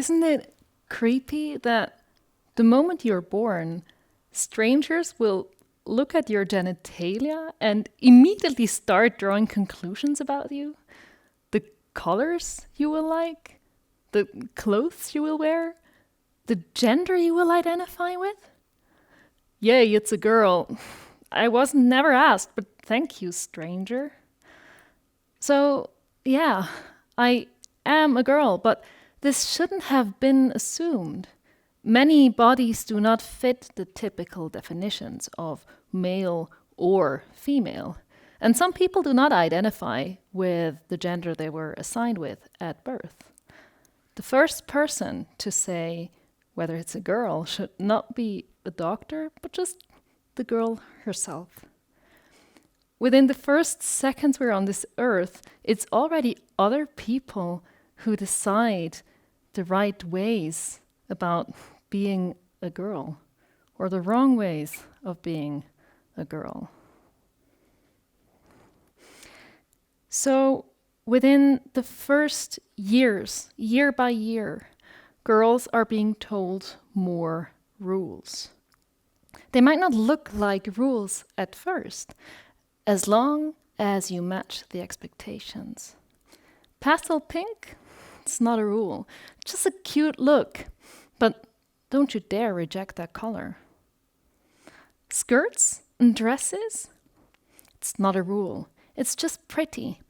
Isn't it creepy that the moment you're born, strangers will look at your genitalia and immediately start drawing conclusions about you? The colors you will like, the clothes you will wear, the gender you will identify with? Yay, it's a girl. I wasn't never asked, but thank you, stranger. So, yeah, I am a girl, but this shouldn't have been assumed. Many bodies do not fit the typical definitions of male or female, and some people do not identify with the gender they were assigned with at birth. The first person to say whether it's a girl should not be a doctor, but just the girl herself. Within the first seconds we're on this earth, it's already other people who decide the right ways about being a girl or the wrong ways of being a girl. So within the first years, year by year, girls are being told more rules. They might not look like rules at first, as long as you match the expectations. Pastel pink? It's not a rule. Just a cute look. But don't you dare reject that color. Skirts and dresses? It's not a rule. It's just pretty.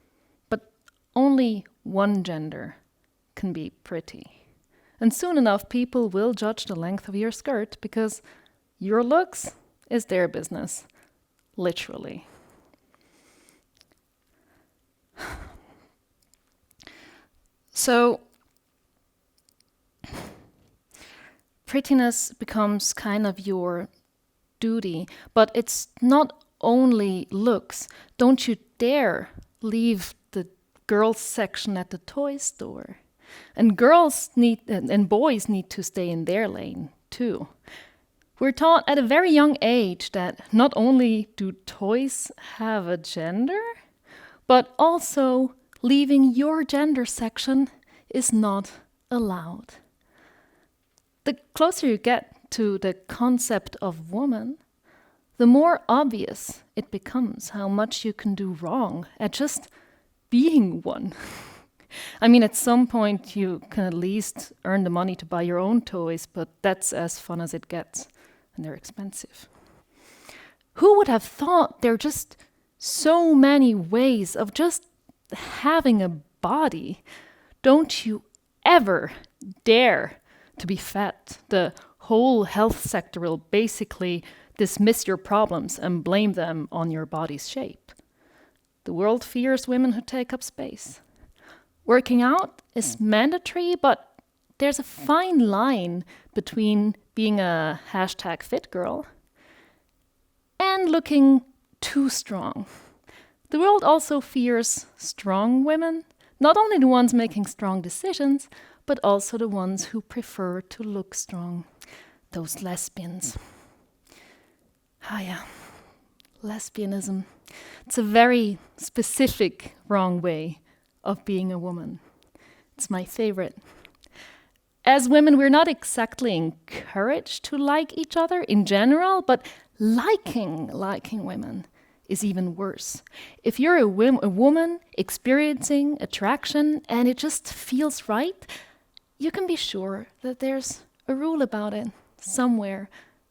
But only one gender can be pretty. And soon enough, people will judge the length of your skirt because your looks is their business. Literally. So, prettiness becomes kind of your duty, but it's not only looks. Don't you dare leave the girls section at the toy store. And girls need and boys need to stay in their lane too. We're taught at a very young age that not only do toys have a gender, but also leaving your gender section is not allowed. The closer you get to the concept of woman, the more obvious it becomes how much you can do wrong at just being one. I mean, at some point you can at least earn the money to buy your own toys, but that's as fun as it gets, and they're expensive. Who would have thought there are just so many ways of just having a body? Don't you ever dare to be fat. The whole health sector will basically dismiss your problems and blame them on your body's shape. The world fears women who take up space. Working out is mandatory, but there's a fine line between being a hashtag fit girl and looking too strong. The world also fears strong women, not only the ones making strong decisions, but also the ones who prefer to look strong. Those lesbians. Ah yeah, lesbianism. It's a very specific wrong way of being a woman. It's my favorite. As women, we're not exactly encouraged to like each other in general, but liking women is even worse. If you're a woman experiencing attraction and it just feels right, you can be sure that there's a rule about it somewhere,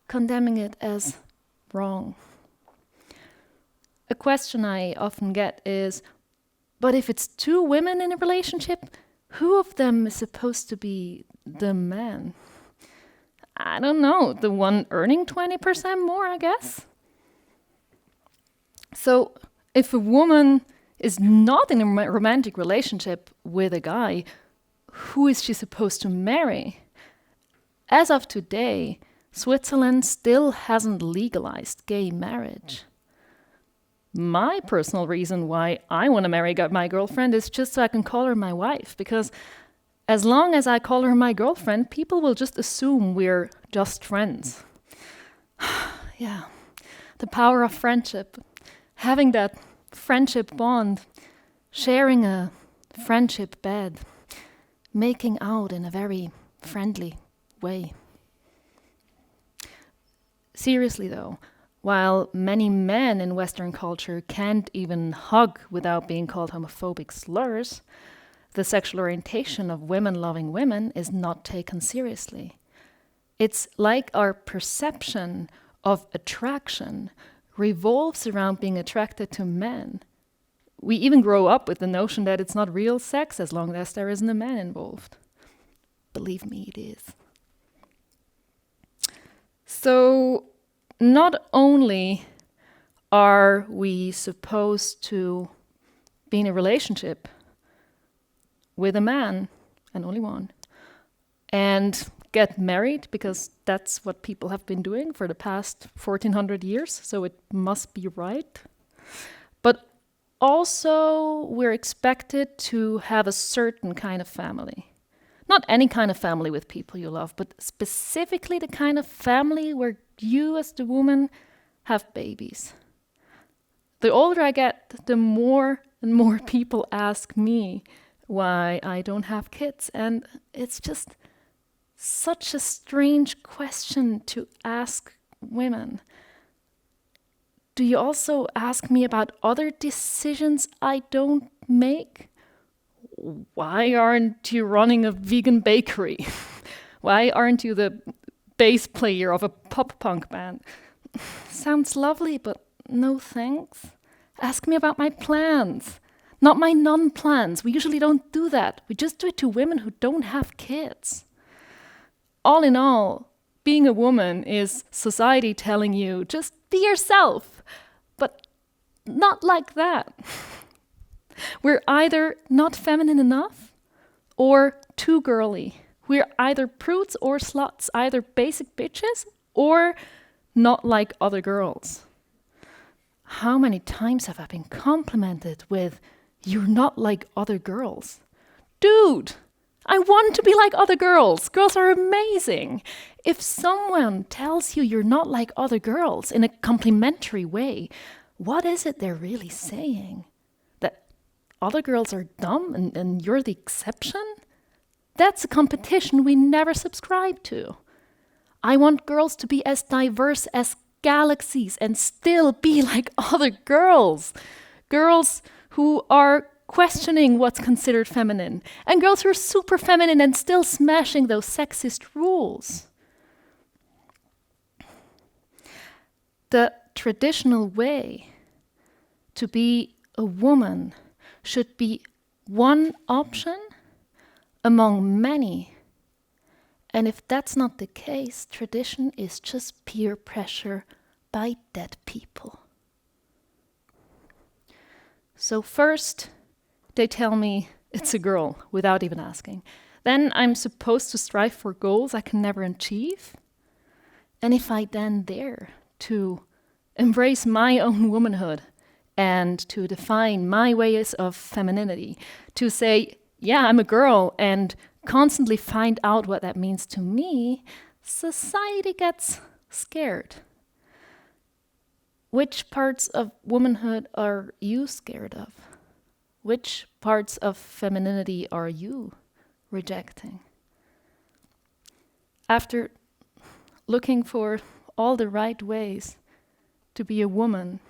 condemning it as wrong. A question I often get is, but if it's two women in a relationship, who of them is supposed to be the man? I don't know, the one earning 20% more, I guess? So, if a woman is not in a romantic relationship with a guy, who is she supposed to marry? As of today, Switzerland still hasn't legalized gay marriage. My personal reason why I want to marry my girlfriend is just so I can call her my wife, because as long as I call her my girlfriend, people will just assume we're just friends. Yeah, the power of friendship. Having that friendship bond, sharing a friendship bed, making out in a very friendly way. Seriously though, while many men in Western culture can't even hug without being called homophobic slurs, the sexual orientation of women loving women is not taken seriously. It's like our perception of attraction revolves around being attracted to men. We even grow up with the notion that it's not real sex as long as there isn't a man involved. Believe me, it is. So, not only are we supposed to be in a relationship with a man, and only one, and get married, because that's what people have been doing for the past 1400 years, so it must be right. But also, we're expected to have a certain kind of family. Not any kind of family with people you love, but specifically the kind of family where you as the woman have babies. The older I get, the more and more people ask me why I don't have kids. And it's just such a strange question to ask women. Do you also ask me about other decisions I don't make? Why aren't you running a vegan bakery? Why aren't you the bass player of a pop punk band? Sounds lovely, but no thanks. Ask me about my plans, not my non-plans. We usually don't do that. We just do it to women who don't have kids. All in all, being a woman is society telling you, just be yourself, but not like that. We're either not feminine enough or too girly. We're either prudes or sluts, either basic bitches or not like other girls. How many times have I been complimented with, "You're not like other girls"? Dude, I want to be like other girls. Girls are amazing. If someone tells you you're not like other girls in a complimentary way, what is it they're really saying? Other girls are dumb and you're the exception? That's a competition we never subscribe to. I want girls to be as diverse as galaxies and still be like other girls. Girls who are questioning what's considered feminine, and girls who are super feminine and still smashing those sexist rules. The traditional way to be a woman should be one option among many. And if that's not the case, tradition is just peer pressure by dead people. So first, they tell me it's a girl without even asking. Then I'm supposed to strive for goals I can never achieve. And if I then dare to embrace my own womanhood and to define my ways of femininity, to say, yeah, I'm a girl, and constantly find out what that means to me, society gets scared. Which parts of womanhood are you scared of? Which parts of femininity are you rejecting? After looking for all the right ways to be a woman,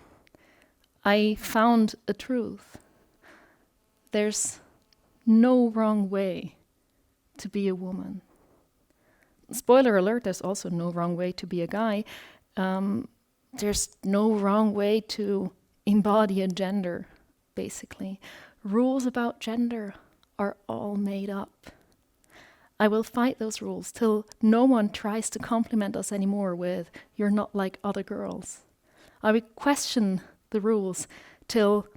I found a truth. There's no wrong way to be a woman. Spoiler alert, there's also no wrong way to be a guy. There's no wrong way to embody a gender, basically. Rules about gender are all made up. I will fight those rules till no one tries to compliment us anymore with, "You're not like other girls." I will question the rules till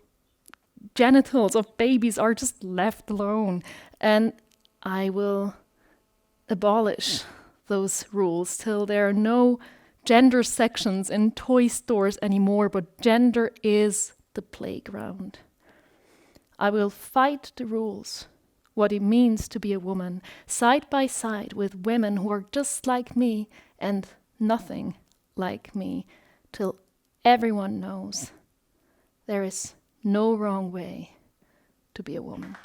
genitals of babies are just left alone. And I will abolish those rules till there are no gender sections in toy stores anymore, but gender is the playground. I will fight the rules, what it means to be a woman, side by side with women who are just like me and nothing like me, till everyone knows there is no wrong way to be a woman.